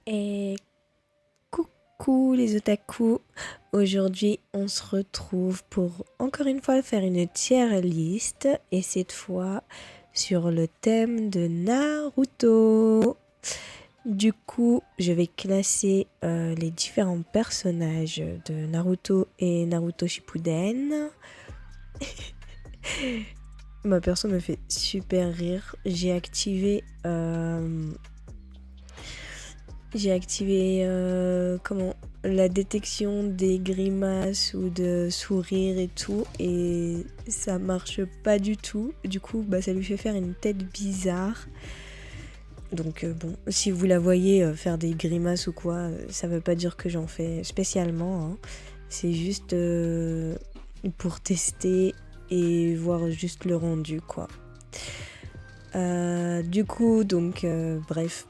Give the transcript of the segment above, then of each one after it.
Et coucou les otaku. Aujourd'hui, on se retrouve pour encore une fois faire une tier list et cette fois sur le thème de Naruto. Du coup, je vais classer les différents personnages de Naruto et Naruto Shippuden. Ma perso me fait super rire. J'ai activé comment la détection des grimaces ou de sourires et tout et ça marche pas du tout. Du coup, ça lui fait faire une tête bizarre. Donc bon, si vous la voyez faire des grimaces ou quoi, ça veut pas dire que j'en fais spécialement, hein. C'est juste pour tester et voir juste le rendu quoi. Du coup, donc bref,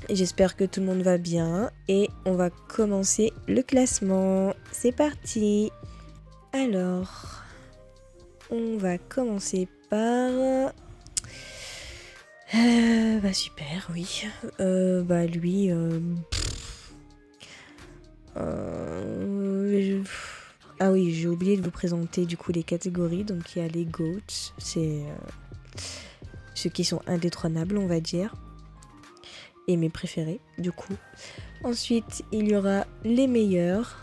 j'espère que tout le monde va bien et on va commencer le classement. C'est parti. Alors, on va commencer par... super, oui. Lui... Ah oui, j'ai oublié de vous présenter du coup les catégories. Donc il y a les GOATs, c'est ceux qui sont indétrônables on va dire. Et mes préférés du coup. Ensuite, il y aura les meilleurs.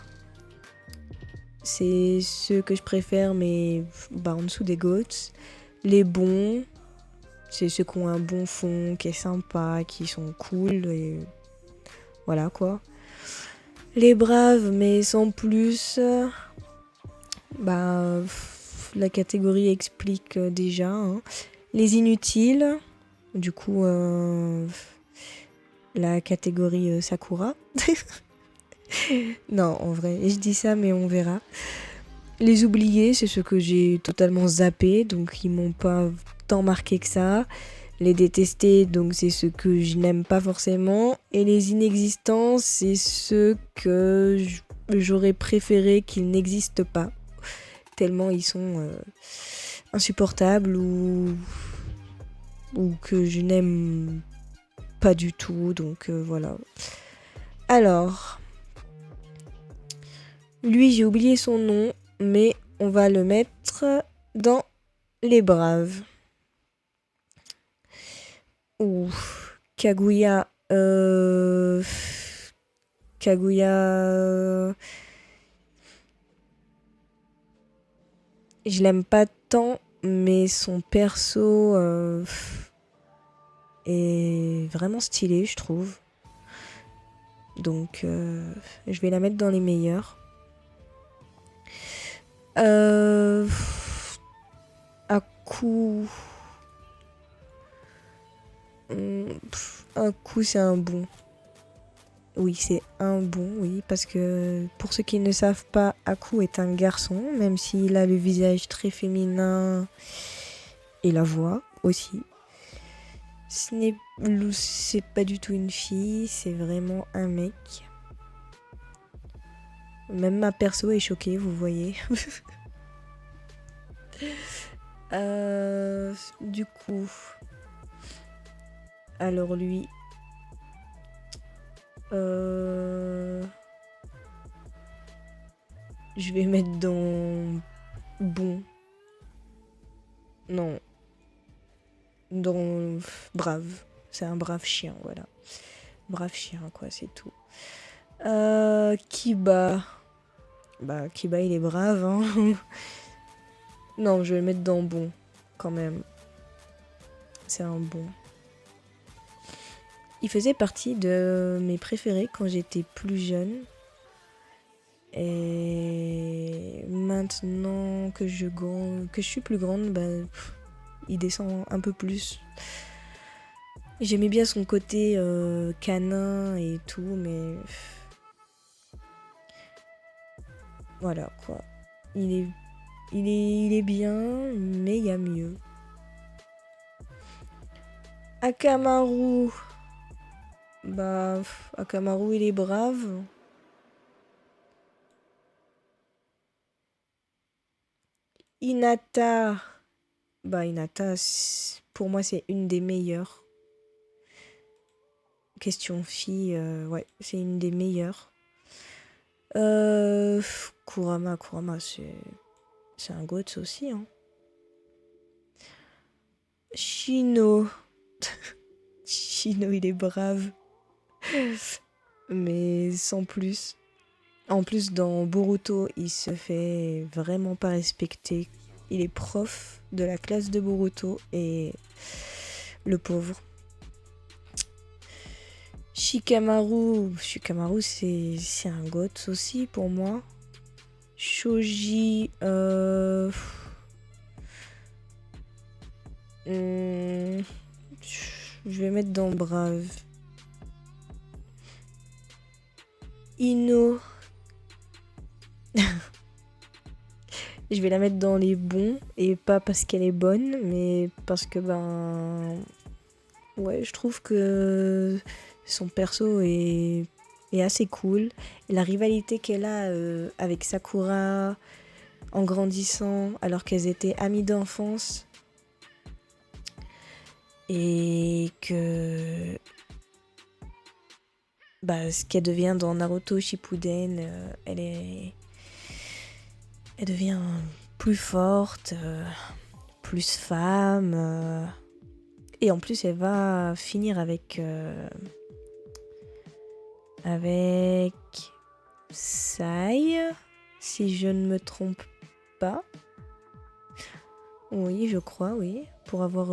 C'est ceux que je préfère, mais en dessous des GOATs. Les bons, c'est ceux qui ont un bon fond, qui est sympa, qui sont cool, et voilà quoi. Les braves, mais sans plus, la catégorie explique déjà, hein. Les inutiles, du coup, la catégorie Sakura. Non, en vrai, je dis ça, mais on verra. Les oubliés, c'est ceux que j'ai totalement zappés, donc ils m'ont pas tant marqué que ça. Les détestés, donc c'est ceux que je n'aime pas forcément. Et les inexistants, c'est ceux que j'aurais préféré qu'ils n'existent pas. Tellement ils sont insupportables ou que je n'aime pas du tout. Donc voilà. Alors, lui, j'ai oublié son nom, mais on va le mettre dans les braves. Ouh, Kaguya. Kaguya. Je l'aime pas tant, mais son perso est vraiment stylé, je trouve. Donc, je vais la mettre dans les meilleurs. À coup. Un coup, c'est un bon. Oui, c'est un bon, oui, parce que pour ceux qui ne savent pas, Aku est un garçon, même s'il a le visage très féminin et la voix aussi. C'est pas du tout une fille, c'est vraiment un mec. Même ma perso est choquée, vous voyez. Du coup, alors lui, je vais mettre dans bon. Non, dans brave. C'est un brave chien, voilà. Brave chien, quoi, c'est tout. Kiba. Kiba, il est brave, hein. Non, je vais le mettre dans bon, quand même. C'est un bon. Il faisait partie de mes préférés quand j'étais plus jeune. Et maintenant que je suis plus grande, il descend un peu plus. J'aimais bien son côté canin et tout, mais voilà quoi. Il est bien, mais il y a mieux. Akamaru. Akamaru, il est brave. Hinata. Hinata, pour moi, c'est une des meilleures. question fille, ouais, c'est une des meilleures. Kurama, c'est un GOAT aussi, hein. Shino. Shino, il est brave. Mais sans plus. En plus, dans Boruto, il se fait vraiment pas respecter. Il est prof de la classe de Boruto et le pauvre. Shikamaru, c'est un GOAT aussi pour moi. Shoji, je vais mettre dans brave. Ino, je vais la mettre dans les bons et pas parce qu'elle est bonne, mais parce que ouais, je trouve que son perso est assez cool. Et la rivalité qu'elle a avec Sakura en grandissant, alors qu'elles étaient amies d'enfance, et que ce qu'elle devient dans Naruto Shippuden, elle devient plus forte, plus femme, et en plus elle va finir avec Sai, si je ne me trompe pas. Oui, je crois, oui. Pour avoir...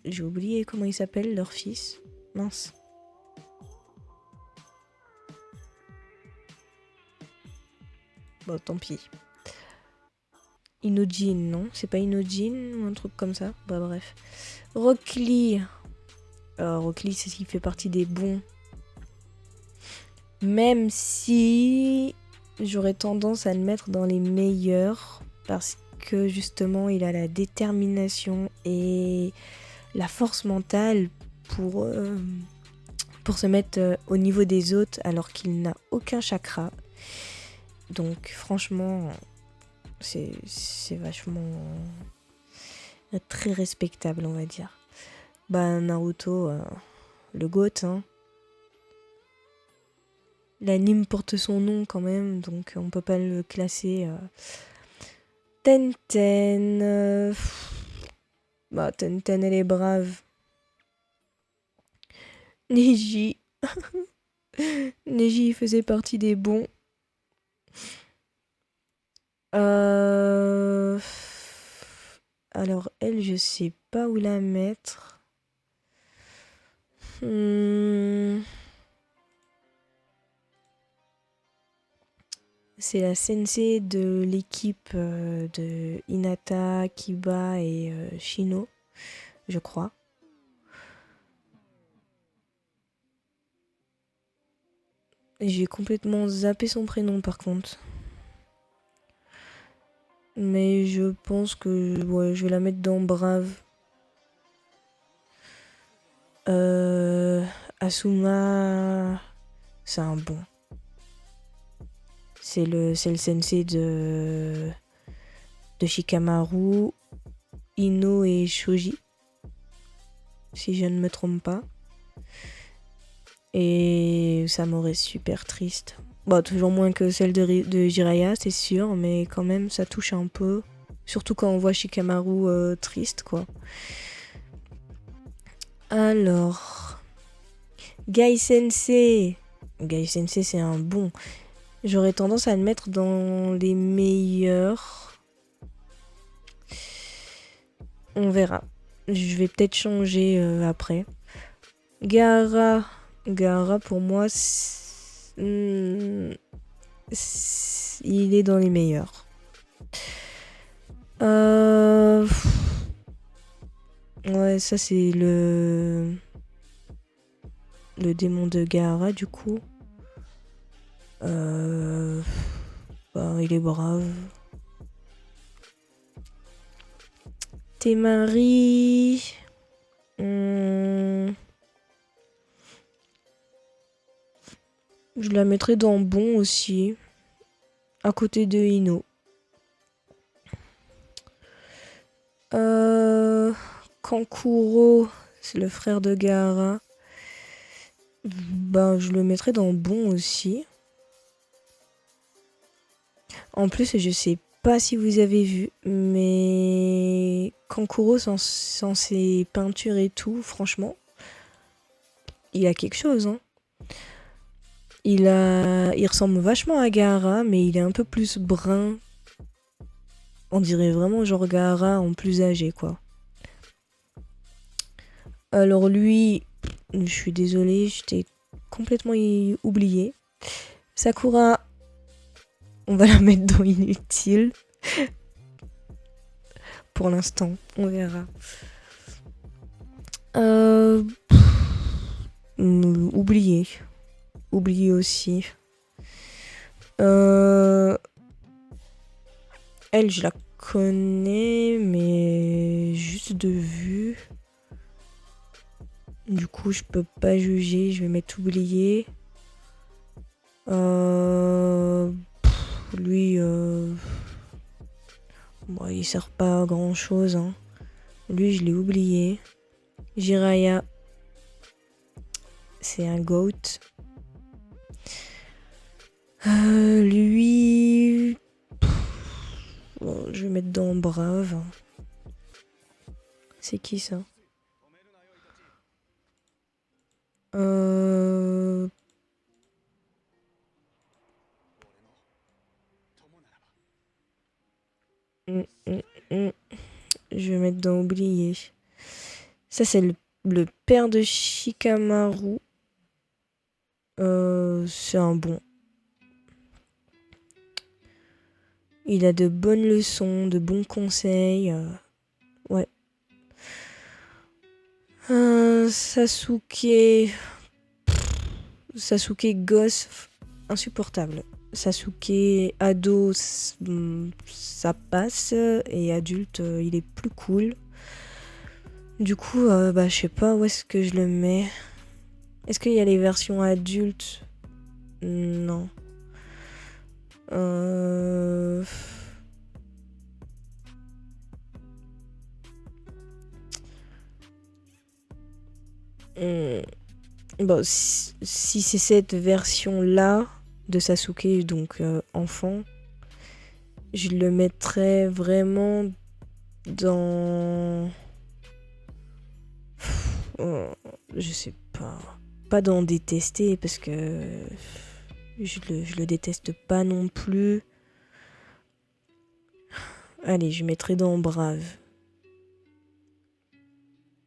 J'ai oublié comment il s'appelle, leur fils. Mince. Bon, tant pis. Inojin, non? C'est pas Inojin ou un truc comme ça? Bah bref. Rock Lee. Rock Lee, c'est ce qui fait partie des bons. Même si j'aurais tendance à le mettre dans les meilleurs. Parce que justement, il a la détermination et la force mentale pour se mettre au niveau des autres alors qu'il n'a aucun chakra. Donc franchement, c'est vachement très respectable, on va dire. Naruto, le GOAT, hein. L'anime porte son nom quand même, donc on peut pas le classer. Tenten, Tenten, elle est brave. Neji, Neji faisait partie des bons. Alors elle, je sais pas où la mettre. C'est la sensei de l'équipe de Hinata, Kiba et Shino, je crois. J'ai complètement zappé son prénom par contre. Mais je pense que ouais, je vais la mettre dans brave. Asuma, c'est un bon. C'est le sensei de Shikamaru, Ino et Shoji, si je ne me trompe pas. Et ça m'aurait super triste. Toujours moins que celle de Jiraiya, c'est sûr, mais quand même, ça touche un peu. Surtout quand on voit Shikamaru triste, quoi. Alors... Gai Sensei. Gai Sensei, c'est un bon. J'aurais tendance à le mettre dans les meilleurs. On verra. Je vais peut-être changer après. Gaara, pour moi, il est dans les meilleurs. Ouais, ça c'est le démon de Gaara du coup. Il est brave. Temari. Je la mettrais dans bon aussi. À côté de Ino. Kankuro, c'est le frère de Gaara. Ben, je le mettrais dans bon aussi. En plus, je sais pas si vous avez vu, mais Kankuro sans ses peintures et tout, franchement, il a quelque chose, hein. Il ressemble vachement à Gaara, mais il est un peu plus brun. On dirait vraiment genre Gaara en plus âgé, quoi. Alors lui, je suis désolée, je t'ai complètement oublié. Sakura, on va la mettre dans inutile. Pour l'instant, on verra. Oublié. Oublié aussi. Elle, je la connais, mais juste de vue. Du coup, je peux pas juger. Je vais mettre oublié. Lui, bon, il sert pas à grand chose, hein. Lui, je l'ai oublié. Jiraya, c'est un goat. Lui, bon, je vais mettre dans brave. C'est qui ça? Je vais mettre dans oublier. Ça, c'est le père de Shikamaru. C'est un bon. Il a de bonnes leçons, de bons conseils. Ouais. Sasuke. Sasuke gosse, insupportable. Sasuke ado, ça passe. Et adulte, il est plus cool. Du coup, je sais pas où est-ce que je le mets. Est-ce qu'il y a les versions adultes? Non. Bon, si c'est cette version-là de Sasuke, donc enfant, je le mettrais vraiment dans... je sais pas. Pas dans détester, parce que je le déteste pas non plus. Allez, je mettrais dans brave.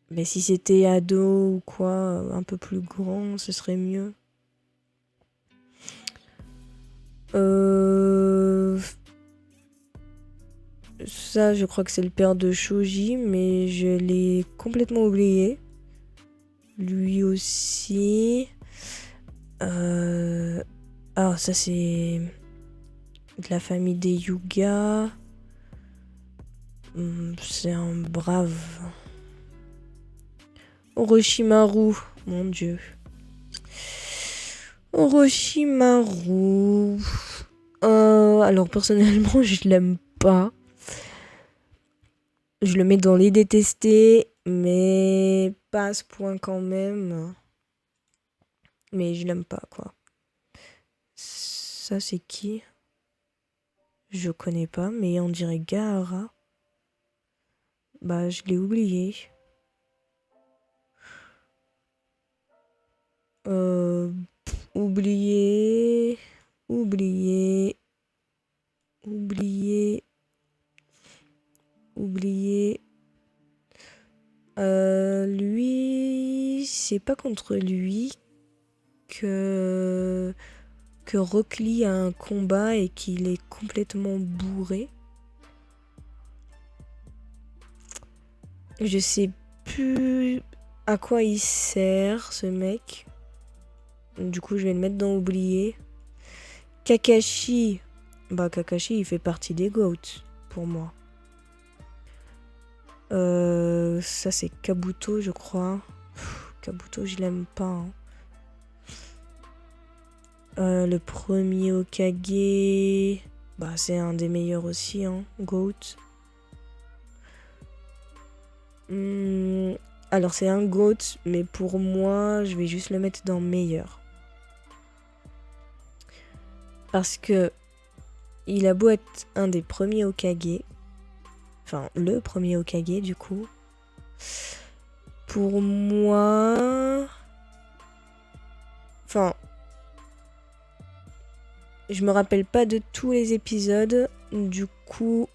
Mais si c'était ado ou quoi, un peu plus grand, ce serait mieux. Ça, je crois que c'est le père de Shoji, mais je l'ai complètement oublié. Lui aussi. Ah, ça c'est de la famille des Yuga. C'est un brave. Orochimaru, mon dieu. Orochimaru. Alors personnellement, je l'aime pas. Je le mets dans les détestés, mais pas à ce point quand même. Mais je l'aime pas, quoi. Ça, c'est qui? Je connais pas, mais on dirait Gaara. Bah, je l'ai oublié. Oublié. Oublié. Oublié. Oublié. Lui, c'est pas contre lui que Rock Lee a un combat et qu'il est complètement bourré. Je sais plus à quoi il sert, ce mec. Du coup, je vais le mettre dans oublié. Kakashi. Bah, Kakashi, il fait partie des GOAT, pour moi. Ça, c'est Kabuto, je crois. Kabuto, je l'aime pas, hein. Le premier Hokage, bah c'est un des meilleurs aussi, hein, GOAT. Alors c'est un GOAT, mais pour moi, je vais juste le mettre dans meilleur. Parce que il a beau être un des premiers Hokage, enfin le premier Hokage du coup, pour moi... Enfin... Je me rappelle pas de tous les épisodes, du coup...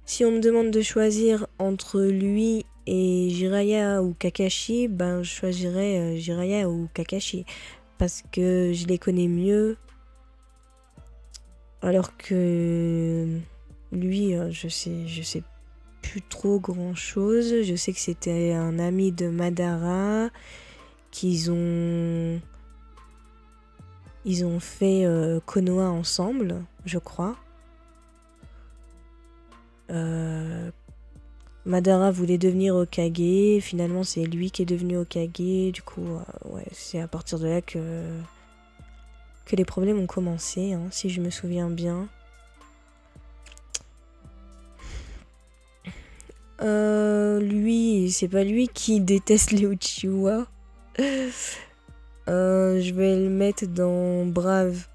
Si on me demande de choisir entre lui et Jiraiya ou Kakashi, ben je choisirais Jiraiya ou Kakashi. Parce que je les connais mieux. Alors que lui, je sais plus trop grand chose. Je sais que c'était un ami de Madara. Qu'ils ont... Ils ont fait Konoha ensemble, je crois. Madara voulait devenir Hokage, finalement c'est lui qui est devenu Hokage, du coup ouais, c'est à partir de là que les problèmes ont commencé, hein, si je me souviens bien. Lui, c'est pas lui qui déteste les Uchiwa. Je vais le mettre dans brave.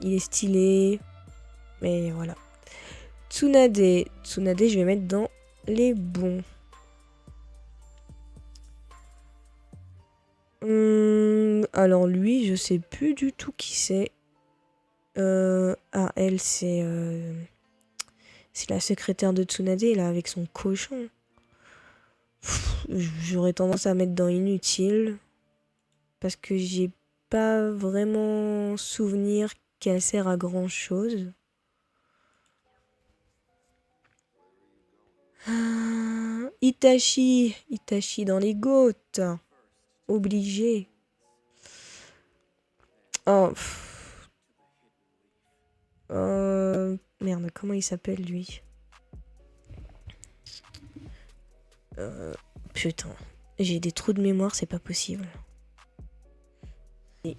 Il est stylé, mais voilà. Tsunade, je vais mettre dans les bons. Alors lui, je sais plus du tout qui c'est. Elle, c'est la secrétaire de Tsunade, là, avec son cochon. J'aurais tendance à mettre dans inutile. Parce que j'ai pas vraiment souvenir qu'elle sert à grand chose. Itachi dans les goths. Obligé. Oh. Merde, comment il s'appelle lui? Putain, j'ai des trous de mémoire, c'est pas possible. Et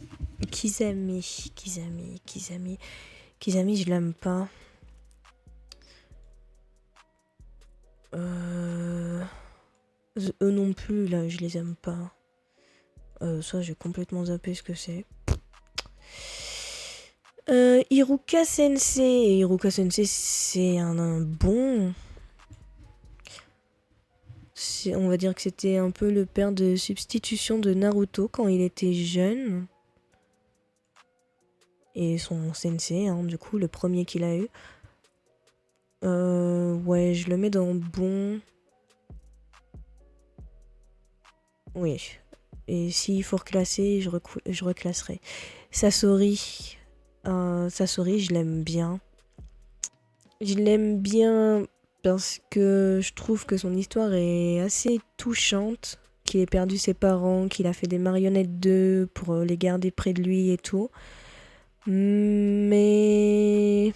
Kizami, je l'aime pas. Eux non plus, là, je les aime pas. Ça, j'ai complètement zappé ce que c'est. Iruka Sensei. Iruka Sensei, c'est un bon. On va dire que c'était un peu le père de substitution de Naruto quand il était jeune. Et son sensei, hein, du coup, le premier qu'il a eu. Ouais, je le mets dans bon. Oui. Et s'il faut reclasser, je reclasserai. Sasori. Sasori, je l'aime bien. Je l'aime bien parce que je trouve que son histoire est assez touchante. Qu'il ait perdu ses parents, qu'il a fait des marionnettes d'eux pour les garder près de lui et tout. Mais...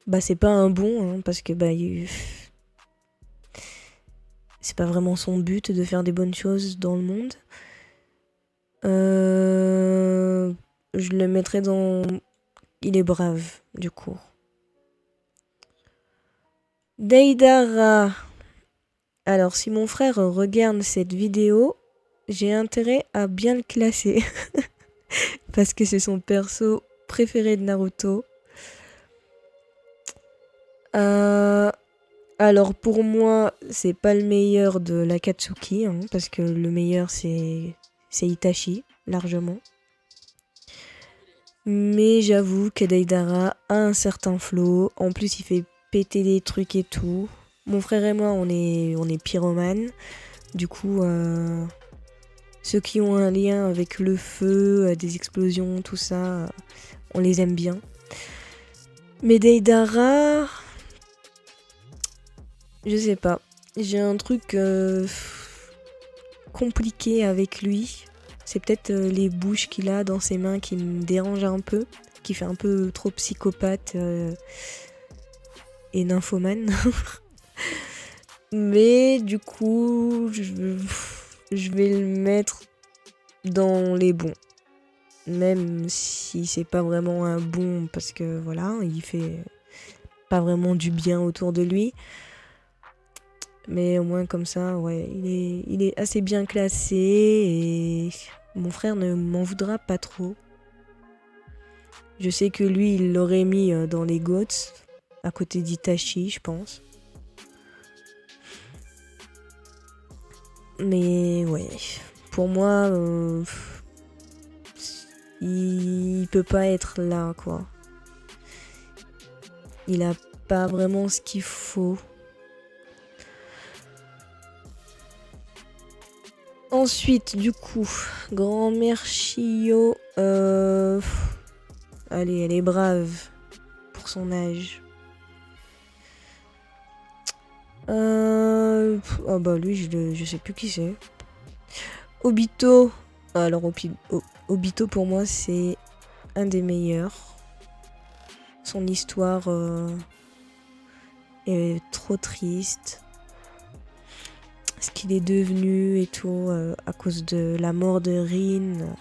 Bah c'est pas un bon, hein, parce que bah... C'est pas vraiment son but de faire des bonnes choses dans le monde. Je le mettrais dans... Il est brave, du coup. Deidara. Alors, si mon frère regarde cette vidéo, j'ai intérêt à bien le classer. Parce que c'est son perso préféré de Naruto. Alors, pour moi, c'est pas le meilleur de l'Akatsuki, hein, parce que le meilleur, c'est Itachi, largement. Mais j'avoue que Deidara a un certain flow. En plus, il fait péter des trucs et tout. Mon frère et moi, on est pyromanes. Du coup, ceux qui ont un lien avec le feu, des explosions, tout ça, on les aime bien. Mais Deidara... Je sais pas. J'ai un truc compliqué avec lui. C'est peut-être les bouches qu'il a dans ses mains qui me dérangent un peu. Qui fait un peu trop psychopathe et nymphomane. Mais du coup, je vais le mettre dans les bons. Même si c'est pas vraiment un bon parce que voilà, il fait pas vraiment du bien autour de lui. Mais au moins comme ça, ouais, il est assez bien classé et mon frère ne m'en voudra pas trop. Je sais que lui, il l'aurait mis dans les GOATs, à côté d'Itachi, je pense. Mais ouais, pour moi, il peut pas être là, quoi. Il a pas vraiment ce qu'il faut. Ensuite, du coup, grand-mère Chio, allez, elle est brave pour son âge. Oh bah lui, je sais plus qui c'est. Obito. Alors Obito pour moi c'est un des meilleurs. Son histoire est trop triste. Ce qu'il est devenu et tout à cause de la mort de Rin.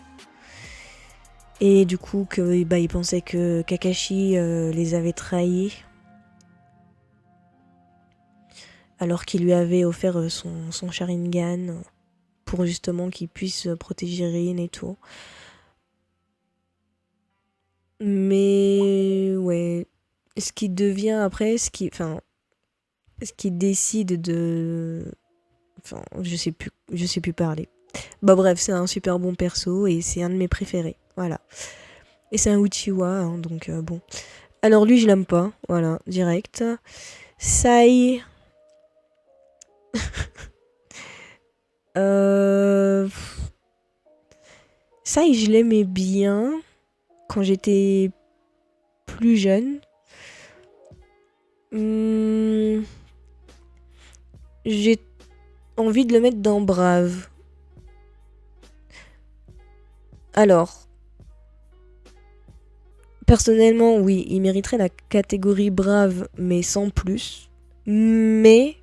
Et du coup que bah, il pensait que Kakashi les avait trahis. Alors qu'il lui avait offert son Sharingan pour justement qu'il puisse protéger Rin et tout. Mais ouais, ce qui devient après, ce qui décide de, enfin, je sais plus parler. Bah bref, c'est un super bon perso et c'est un de mes préférés, voilà. Et c'est un Uchiwa, hein, donc bon. Alors lui, je l'aime pas, voilà, direct. Sai, euh... Sai, je l'aimais bien quand j'étais plus jeune. J'ai envie de le mettre dans Brave. Alors, personnellement, oui, il mériterait la catégorie Brave, mais sans plus. Mais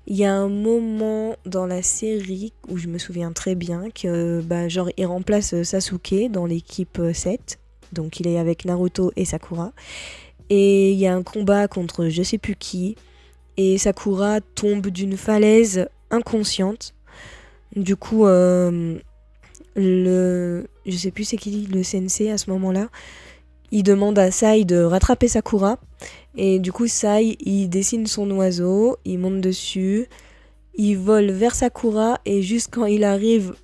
il y a un moment dans la série où je me souviens très bien que bah, genre il remplace Sasuke dans l'équipe 7. Donc il est avec Naruto et Sakura. Et il y a un combat contre je sais plus qui. Et Sakura tombe d'une falaise inconsciente. Du coup, je sais plus c'est qui le sensei à ce moment-là. Il demande à Sai de rattraper Sakura. Et du coup, Sai, il dessine son oiseau, il monte dessus, il vole vers Sakura. Et juste quand il arrive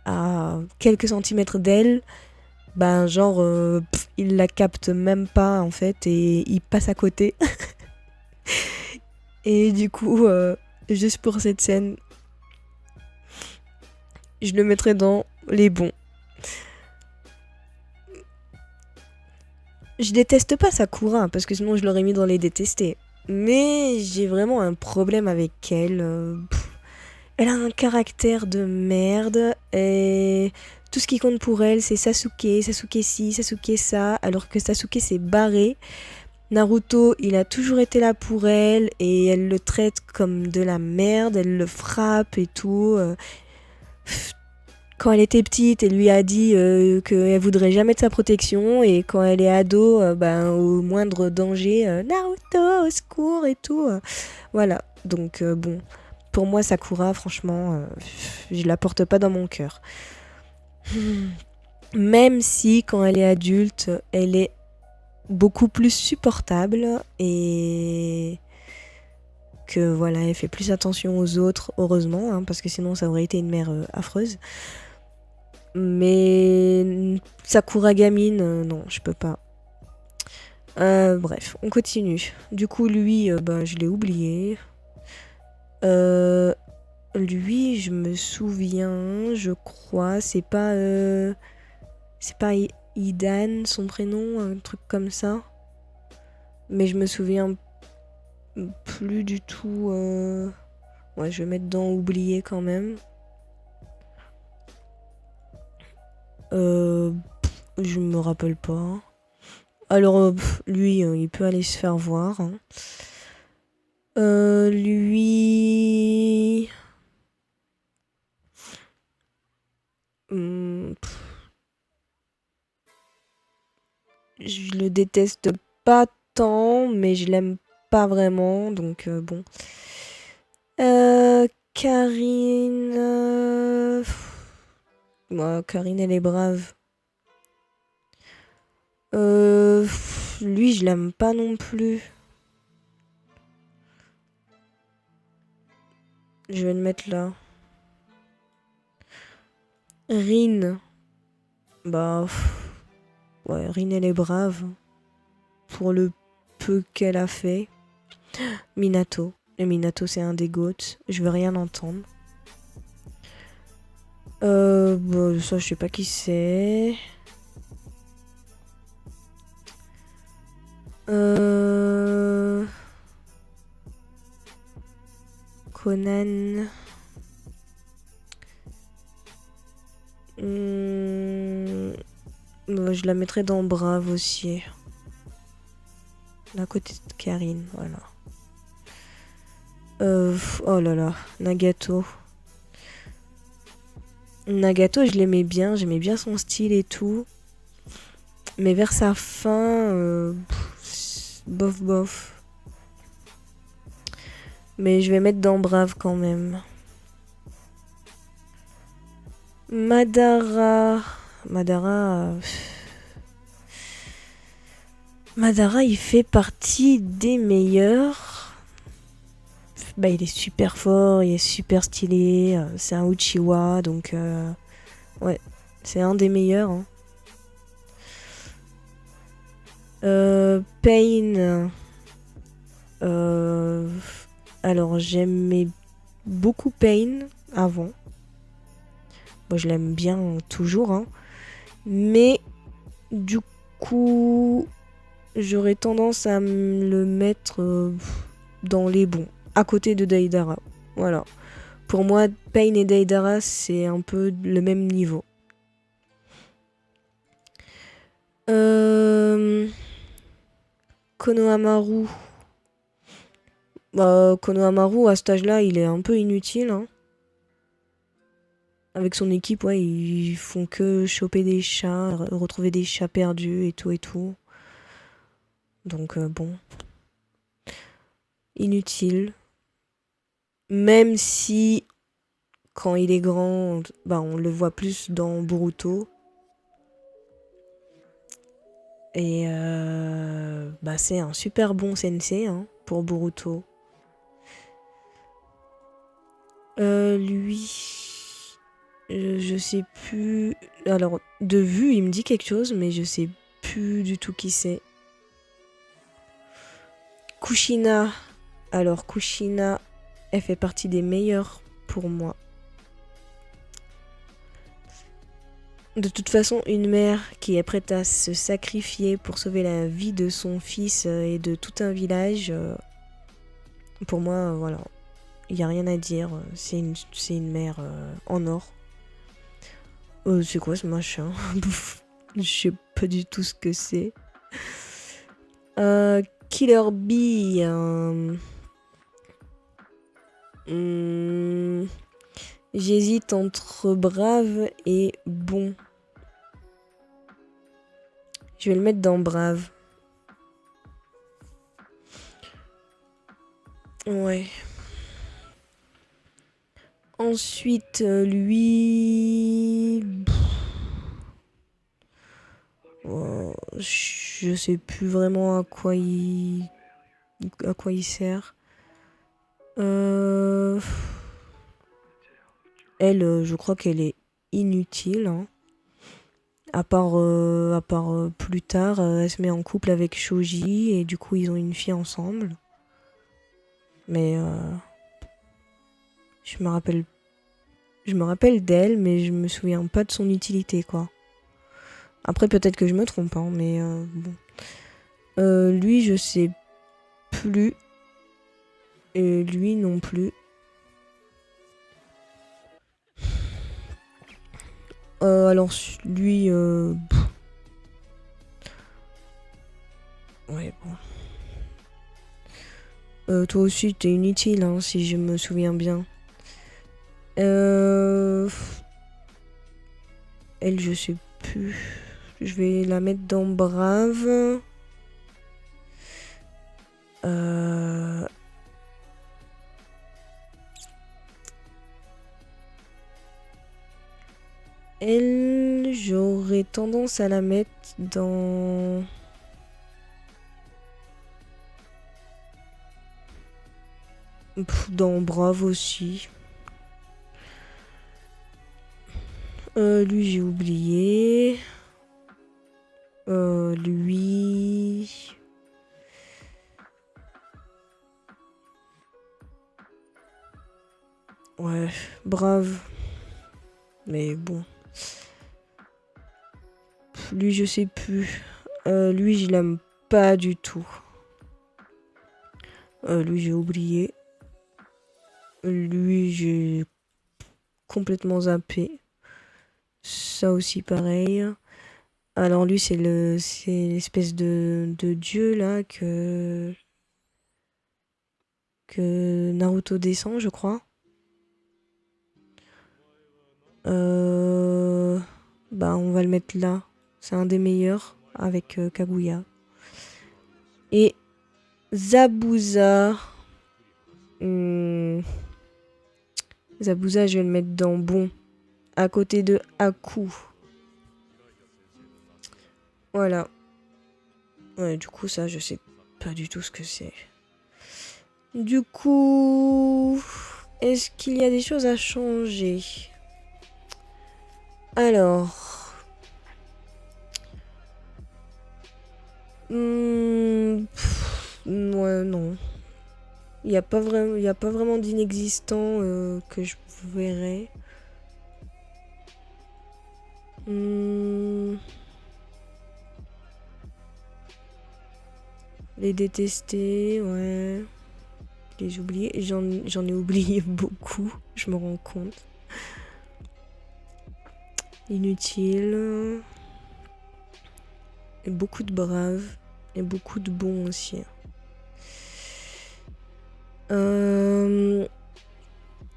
à quelques centimètres d'elle, ben genre, il la capte même pas en fait et il passe à côté. Et du coup, juste pour cette scène, je le mettrais dans les bons. Je déteste pas Sakura, parce que sinon je l'aurais mis dans les détestés. Mais j'ai vraiment un problème avec elle. Elle a un caractère de merde. Et tout ce qui compte pour elle, c'est Sasuke, Sasuke ci, Sasuke ça. Alors que Sasuke s'est barré. Naruto, il a toujours été là pour elle. Et elle le traite comme de la merde. Elle le frappe et tout. Quand elle était petite, elle lui a dit qu'elle voudrait jamais de sa protection. Et quand elle est ado, ben, au moindre danger, Naruto, au secours et tout. Voilà, donc bon. Pour moi, Sakura, franchement, je la porte pas dans mon cœur. Même si, quand elle est adulte, elle est beaucoup plus supportable et que voilà, elle fait plus attention aux autres, heureusement, hein, parce que sinon ça aurait été une mère affreuse. Mais Sakura gamine, non, je peux pas. Bref, on continue. Du coup, lui, bah, je l'ai oublié. Lui, je me souviens, je crois, c'est pas Idan, son prénom, un truc comme ça. Mais je me souviens plus du tout. Ouais, je vais mettre dans oublié quand même. Je me rappelle pas. Alors, lui, il peut aller se faire voir. Hein. Lui... je le déteste pas tant, mais je l'aime pas vraiment, donc bon. Karine... Karine, elle est brave. Lui, je l'aime pas non plus. Je vais le mettre là. Rin. Bah... ouais, Rin, elle est brave. Pour le peu qu'elle a fait. Minato. Et Minato, c'est un des goats. Je veux rien entendre. Bah, ça, je sais pas qui c'est. Conan. Bah, je la mettrais dans Brave aussi. À côté de Karine, voilà. Oh là là, Nagato. Nagato, je l'aimais bien, j'aimais bien son style et tout. Mais vers sa fin, bof bof. Mais je vais mettre dans Brave quand même. Madara. Madara, il fait partie des meilleurs. Bah, il est super fort, il est super stylé. C'est un Uchiwa, donc ouais, c'est un des meilleurs. Hein. Pain. Alors, j'aimais beaucoup Pain avant. Moi, je l'aime bien toujours. Hein. Mais, du coup, j'aurais tendance à me le mettre dans les bons. À côté de Deidara. Voilà. Pour moi, Pain et Deidara, c'est un peu le même niveau. Konohamaru. Bah, Konohamaru, à cet âge-là, il est un peu inutile. Hein. Avec son équipe, ouais, ils font que choper des chats, retrouver des chats perdus et tout et tout. Donc, bon. Inutile. Même si, quand il est grand, bah, on le voit plus dans Boruto. Et bah, c'est un super bon sensei hein, pour Boruto. Lui, je sais plus. Alors, de vue, il me dit quelque chose, mais je sais plus du tout qui c'est. Kushina. Alors, Kushina, elle fait partie des meilleurs pour moi. De toute façon, une mère qui est prête à se sacrifier pour sauver la vie de son fils et de tout un village, pour moi, voilà, il n'y a rien à dire. C'est une mère en or. C'est quoi ce machin? Je sais pas du tout ce que c'est. Killer Bee. J'hésite entre brave et bon. Je vais le mettre dans brave. Ouais. Ensuite, lui... je sais plus vraiment à quoi il sert. Elle, je crois qu'elle est inutile. Hein. À part plus tard, elle se met en couple avec Shoji et du coup ils ont une fille ensemble. Mais je me rappelle d'elle, mais je me souviens pas de son utilité quoi. Après peut-être que je me trompe, hein, mais bon. Lui je sais plus. Et lui non plus. Alors lui... ouais bon. Toi aussi t'es inutile hein, si je me souviens bien. Elle je sais plus. Je vais la mettre dans Brave. Elle, j'aurais tendance à la mettre dans... dans Brave aussi. Lui, j'ai oublié. Lui... Ouais, Brave. Mais bon. Lui, je sais plus. Lui, je l'aime pas du tout. Lui, j'ai oublié. Lui, j'ai complètement zappé. Ça aussi, pareil. Alors, lui, c'est l'espèce de dieu, là, que Naruto descend, je crois. Bah, on va le mettre là. C'est un des meilleurs, avec Kaguya. Et Zabuza. Zabuza, je vais le mettre dans bon. À côté de Aku. Voilà. Ouais, du coup, ça, je sais pas du tout ce que c'est. Du coup, est-ce qu'il y a des choses à changer? Alors... ouais, non. Il n'y a pas vraiment d'inexistant que je verrais. Les détester, ouais. Les oublier. J'en ai oublié beaucoup, je me rends compte. Inutile. Et beaucoup de braves. Et beaucoup de bons aussi.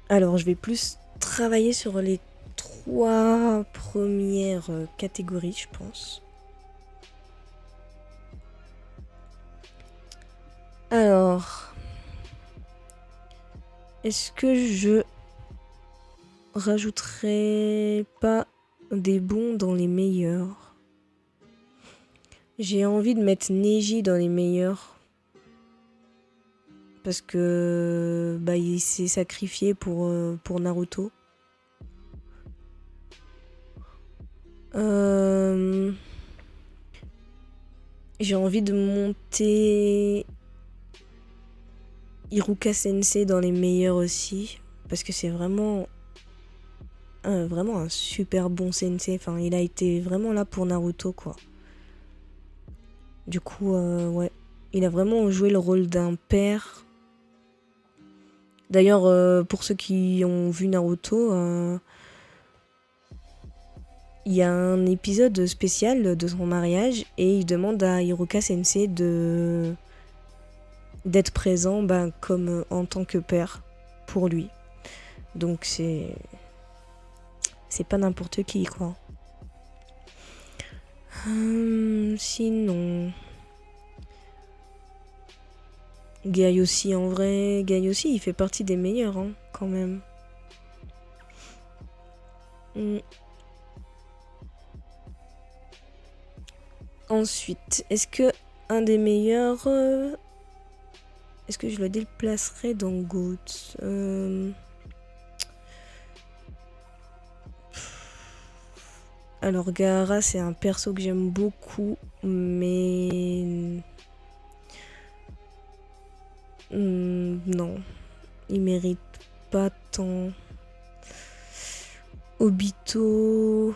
Alors, je vais plus travailler sur les 3 premières catégories, je pense. Alors, est-ce que je rajouterai pas des bons dans les meilleurs? J'ai envie de mettre Neji dans les meilleurs. Parce que bah, il s'est sacrifié pour Naruto. J'ai envie de monter Iruka Sensei dans les meilleurs aussi. Parce que c'est vraiment un super bon sensei. Enfin, il a été vraiment là pour Naruto, quoi. Du coup, ouais. Il a vraiment joué le rôle d'un père. D'ailleurs, pour ceux qui ont vu Naruto, il y a un épisode spécial de son mariage et il demande à Iruka Sensei d'être présent comme en tant que père pour lui. Donc c'est pas n'importe qui, quoi. Sinon... Gaiosi, en vrai, Gaiosi, il fait partie des meilleurs, hein, quand même. Ensuite, est-ce que un des meilleurs... est-ce que je le déplacerais dans GOAT? Alors, Gaara, c'est un perso que j'aime beaucoup, mais... non. Il mérite pas tant. Obito...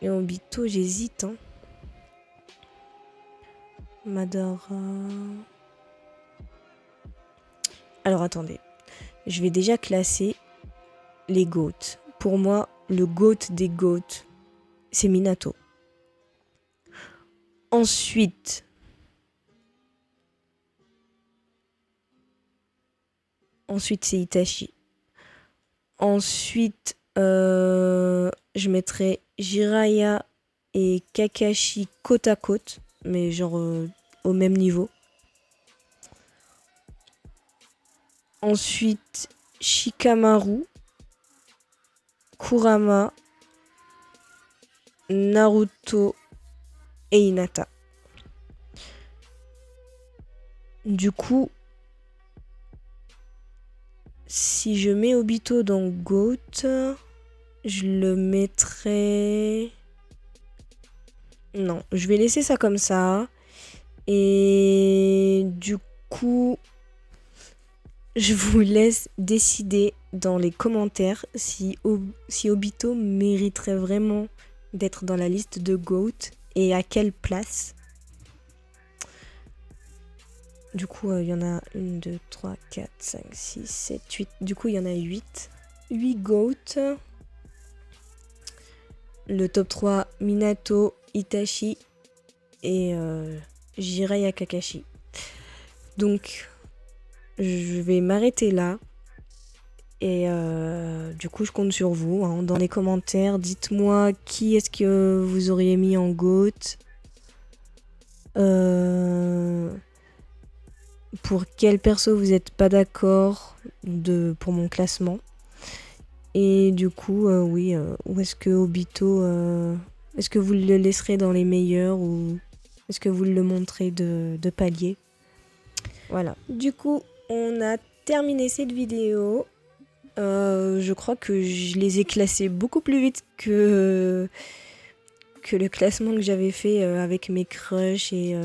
Et Obito, j'hésite, hein. Madara... Alors, attendez. Je vais déjà classer les GOAT. Pour moi, le GOAT des GOAT, c'est Minato. Ensuite, c'est Itachi. Ensuite, Je mettrai Jiraiya et Kakashi côte à côte, mais genre au même niveau. Ensuite, Shikamaru, Kurama, Naruto et Hinata. Du coup, si je mets Obito dans GOAT, je le mettrai... Non, je vais laisser ça comme ça. Et du coup, je vous laisse décider dans les commentaires si Obito mériterait vraiment d'être dans la liste de GOAT et à quelle place. Du coup, il y en a 1, 2, 3, 4, 5, 6, 7, 8. Du coup, il y en a 8. 8 GOAT. Le top 3, Minato, Itachi et Jiraiya Kakashi. Donc, je vais m'arrêter là. Et du coup, je compte sur vous. Hein. Dans les commentaires, dites-moi qui est-ce que vous auriez mis en GOAT. Pour quel perso vous n'êtes pas d'accord pour mon classement. Et du coup, oui, où est-ce que Obito... est-ce que vous le laisserez dans les meilleurs ou est-ce que vous le montrez de palier? Voilà. Du coup, on a terminé cette vidéo. Je crois que je les ai classés beaucoup plus vite que le classement que j'avais fait avec mes crushs et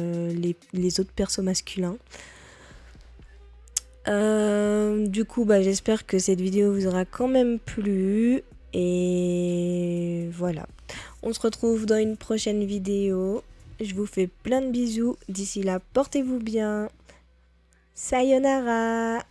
les autres persos masculins. Du coup, j'espère que cette vidéo vous aura quand même plu. Et voilà. On se retrouve dans une prochaine vidéo. Je vous fais plein de bisous. D'ici là, portez-vous bien. Sayonara!